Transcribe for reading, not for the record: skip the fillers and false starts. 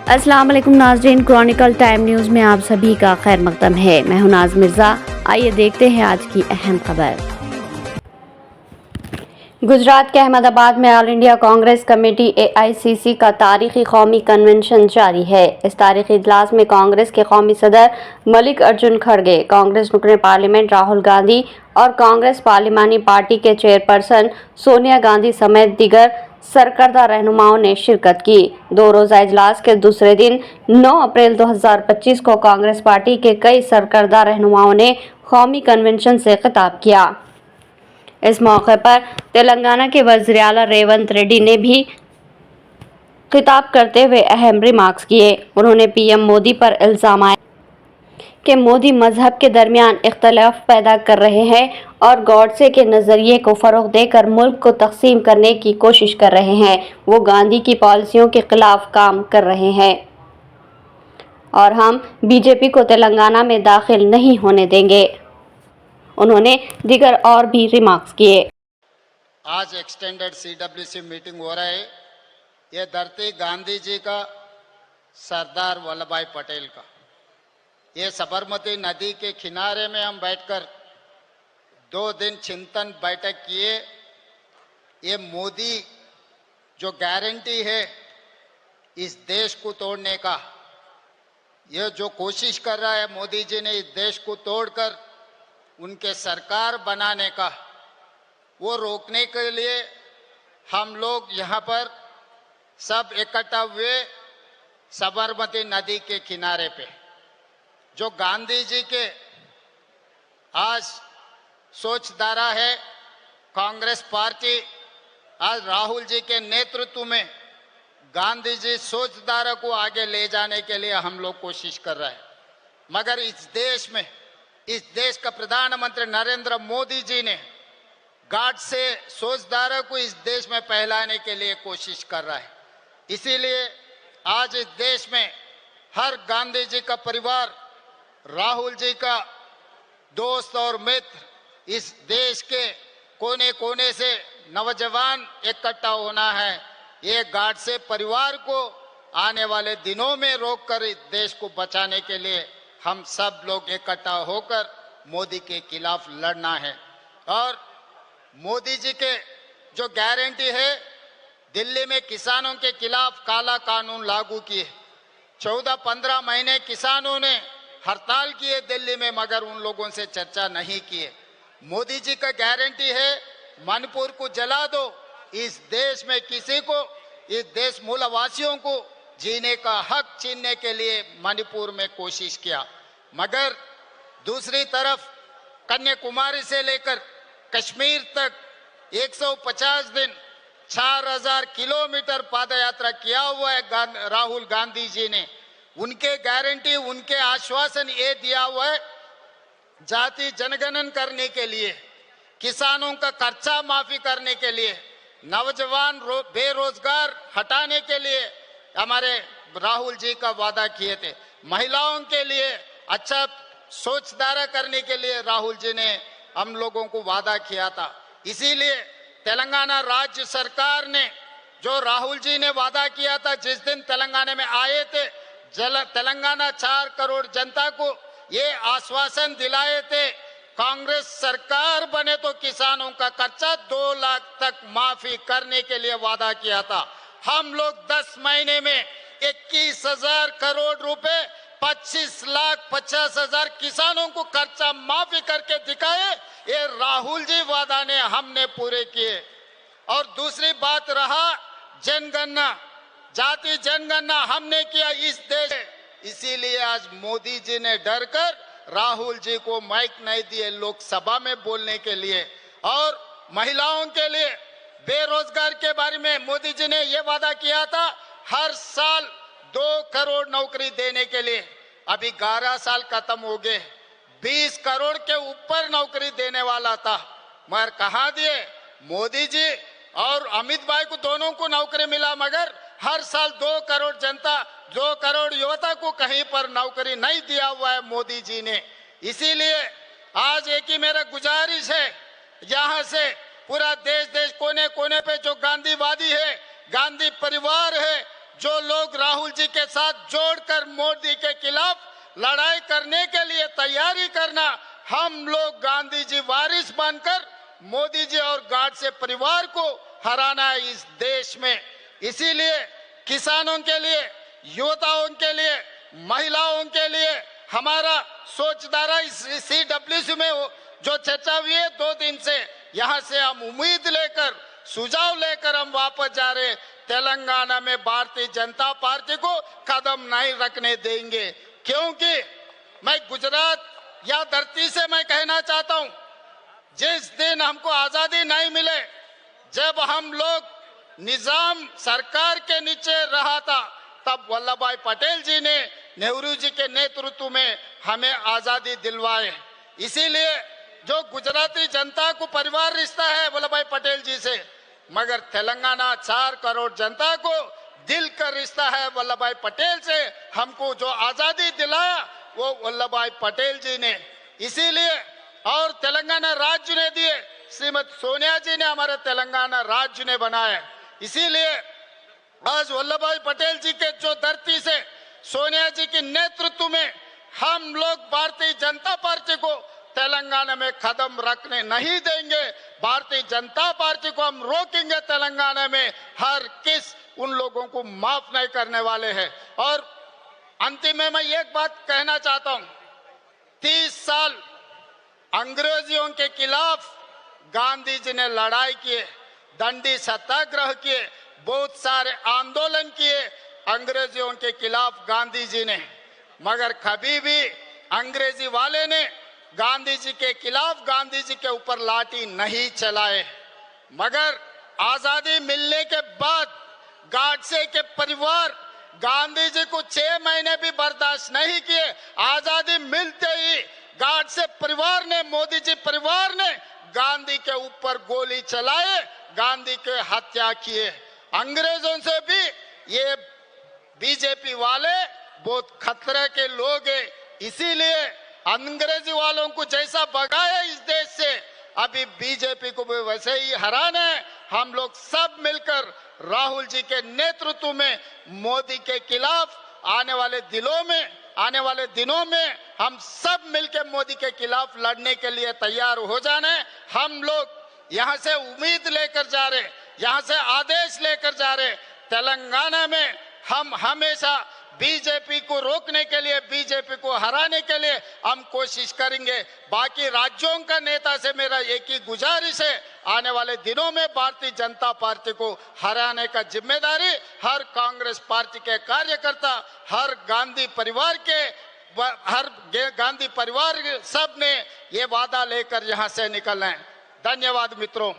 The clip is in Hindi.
अस्सलाम वालेकुम नाज़रीन, क्रॉनिकल टाइम न्यूज़ में आप सभी का खैर मकदम है। मैं हूं नाज मिर्ज़ा। आइए देखते हैं आज की अहम खबर। गुजरात के अहमदाबाद में all India Congress committee AICC का तारीखी कौमी कन्वेंशन जारी है। इस तारीखी इजलास में कांग्रेस के कौमी सदर मल्लिकार्जुन खड़गे, कांग्रेस रुकने पार्लियामेंट राहुल गांधी और कांग्रेस पार्लिमानी पार्टी के चेयरपर्सन सोनिया गांधी समेत दीगर सरकर्दा रहनुमाओं ने शिरकत की। दो रोजा इजलास के दूसरे दिन 9 अप्रैल 2025 को कांग्रेस पार्टी के कई सरकर्दा रहनुमाओं ने कौमी कन्वेंशन से खिताब किया। इस मौके पर तेलंगाना के वज़ीर आला रेवंत रेड्डी ने भी खिताब करते हुए अहम रिमार्क्स किए। उन्होंने पीएम मोदी पर इल्जाम लगाया कि मोदी मजहब के दरमियान इख्तलाफ पैदा कर रहे हैं और गॉडसे के नज़रिए को फ़रोग़ देकर मुल्क को तकसीम करने की कोशिश कर रहे हैं। वो गांधी की पॉलिसियों के खिलाफ काम कर रहे हैं और हम बीजेपी को तेलंगाना में दाखिल नहीं होने देंगे। उन्होंने दीगर और भी रिमार्क्स किए। आज एक्सटेंडेड CWC मीटिंग हो रहा है। ये धरती गांधी जी का, सरदार वल्लभ भाई पटेल का। ये साबरमती नदी के किनारे में हम बैठकर 2 दिन चिंतन बैठक किए। ये मोदी जो गारंटी है इस देश को तोड़ने का, ये जो कोशिश कर रहा है मोदी जी ने इस देश को तोड़कर उनके सरकार बनाने का, वो रोकने के लिए हम लोग यहाँ पर सब इकट्ठा हुए साबरमती नदी के किनारे पे। जो गांधी जी के आज सोचधारा है, कांग्रेस पार्टी आज राहुल जी के नेतृत्व में गांधी जी सोचधारा को आगे ले जाने के लिए हम लोग कोशिश कर रहे हैं। मगर इस देश में, इस देश का प्रधानमंत्री नरेंद्र मोदी जी ने गाड से सोचधारा को इस देश में फैलाने के लिए कोशिश कर रहा है। इसीलिए आज इस देश में हर गांधी जी का परिवार, राहुल जी का दोस्त और मित्र, इस देश के कोने कोने से नौजवान इकट्ठा होना है। ये गाड से परिवार को आने वाले दिनों में रोककर इस देश को बचाने के लिए हम सब लोग इकट्ठा होकर मोदी के खिलाफ लड़ना है। और मोदी जी के जो गारंटी है, दिल्ली में किसानों के खिलाफ काला कानून लागू किए। 14-15 महीने किसानों ने हड़ताल किए दिल्ली में, मगर उन लोगों से चर्चा नहीं किए। मोदी जी का गारंटी है मणिपुर को जला दो। इस देश में किसी को, इस देश मूलवासियों को जीने का हक छीनने के लिए मणिपुर में कोशिश किया। मगर दूसरी तरफ कन्याकुमारी से लेकर कश्मीर तक 150 दिन 4000 किलोमीटर पादयात्रा किया हुआ है राहुल गांधी जी ने। उनके गारंटी, उनके आश्वासन ये दिया हुआ है, जाति जनगणन करने के लिए, किसानों का खर्चा माफी करने के लिए, नौजवान बेरोजगार हटाने के लिए हमारे राहुल जी का वादा किए थे। महिलाओं के लिए अच्छा सोचधारा करने के लिए राहुल जी ने हम लोगों को वादा किया था। इसीलिए तेलंगाना राज्य सरकार ने जो राहुल जी ने वादा किया था, जिस दिन तेलंगाना में आए थे, तेलंगाना 4 करोड़ जनता को ये आश्वासन दिलाए थे, कांग्रेस सरकार बने तो किसानों का खर्चा 2 लाख तक माफी करने के लिए वादा किया था। हम लोग 10 महीने में 21,000 करोड़ रुपए 25,50,000 किसानों को खर्चा माफी करके दिखाए। ये राहुल जी वादा ने हमने पूरे किए। और दूसरी बात रहा जनगणना, जाति जनगणना हमने किया इस देश। इसीलिए आज मोदी जी ने डरकर राहुल जी को माइक नहीं दिए लोकसभा में बोलने के लिए। और महिलाओं के लिए, बेरोजगार के बारे में मोदी जी ने यह वादा किया था हर साल 2 करोड़ नौकरी देने के लिए। अभी 11 साल खत्म हो गए, 20 करोड़ के ऊपर नौकरी देने वाला था, मगर कहाँ दिए मोदी जी और अमित भाई को, दोनों को नौकरी मिला, मगर हर साल 2 करोड़ जनता, 2 करोड़ युवता को कहीं पर नौकरी नहीं दिया हुआ है मोदी जी ने। इसीलिए आज एक ही मेरा गुजारिश है, यहाँ से पूरा देश कोने कोने पे जो गांधीवादी है, गांधी परिवार है, जो लोग राहुल जी के साथ जोड़कर मोदी के खिलाफ लड़ाई करने के लिए तैयारी करना, हम लोग गांधी जी वारिस बनकर मोदी जी और गाडसे परिवार को हराना है इस देश में। इसीलिए किसानों के लिए, युवताओं के लिए, महिलाओं के लिए हमारा सोचधारा इस CWC में जो चर्चा हुई है 2 दिन से, यहाँ से हम उम्मीद लेकर, सुझाव लेकर हम वापस जा रहे हैं। तेलंगाना में भारतीय जनता पार्टी को कदम नहीं रखने देंगे, क्योंकि मैं गुजरात या धरती से मैं कहना चाहता हूं, जिस दिन हमको आजादी नहीं मिले, जब हम लोग निजाम सरकार के नीचे रहा था, तब वल्लभ भाई पटेल जी ने नेहरू जी के नेतृत्व में हमें आजादी दिलवाए। इसीलिए जो गुजराती जनता को परिवार रिश्ता है वल्लभ भाई पटेल जी से, मगर तेलंगाना 4 करोड़ जनता को दिल का रिश्ता है वल्लभ भाई पटेल से। हमको जो आजादी दिलाया वो वल्लभ भाई पटेल जी ने, इसीलिए और तेलंगाना राज्य ने दिए, श्रीमती सोनिया जी ने हमारे तेलंगाना राज्य ने बनाया। इसीलिए आज वल्लभ भाई पटेल जी के जो धरती से सोनिया जी के नेतृत्व में हम लोग भारतीय जनता पार्टी को तेलंगाना में कदम रखने नहीं देंगे। भारतीय जनता पार्टी को हम रोकेंगे तेलंगाना में, हर किस उन लोगों को माफ नहीं करने वाले हैं। और अंतिम में मैं एक बात कहना चाहता हूं, 30 साल अंग्रेजियों के खिलाफ गांधी जी ने लड़ाई किए, दंडी सत्याग्रह किए, बहुत सारे आंदोलन किए अंग्रेजियों के खिलाफ गांधी जी ने, मगर कभी भी अंग्रेजी वाले ने गांधी जी के खिलाफ, गांधी जी के ऊपर लाठी नहीं चलाए। मगर आजादी मिलने के बाद गाडसे के परिवार गांधी जी को 6 महीने भी बर्दाश्त नहीं किए। आजादी मिलते ही गाडसे परिवार ने, मोदी जी परिवार ने गांधी के ऊपर गोली चलाए, गांधी के हत्या किए। अंग्रेजों से भी ये बीजेपी वाले बहुत खतरे के लोग हैं, इसीलिए अंग्रेजी वालों को जैसा भगाया इस देश से, अभी बीजेपी को भी वैसे ही हराना है। हम लोग सब मिलकर राहुल जी के नेतृत्व में मोदी के खिलाफ आने वाले दिनों में हम सब मिलकर मोदी के खिलाफ लड़ने के लिए तैयार हो जाना है। हम लोग यहाँ से उम्मीद लेकर जा रहे, यहाँ से आदेश लेकर जा रहे, तेलंगाना में हम हमेशा बीजेपी को रोकने के लिए, बीजेपी को हराने के लिए हम कोशिश करेंगे। बाकी राज्यों का नेता से मेरा एक ही गुजारिश है, आने वाले दिनों में भारतीय जनता पार्टी को हराने का जिम्मेदारी हर कांग्रेस पार्टी के कार्यकर्ता, हर गांधी परिवार सब ने ये वादा लेकर यहाँ से निकलना है। धन्यवाद मित्रों।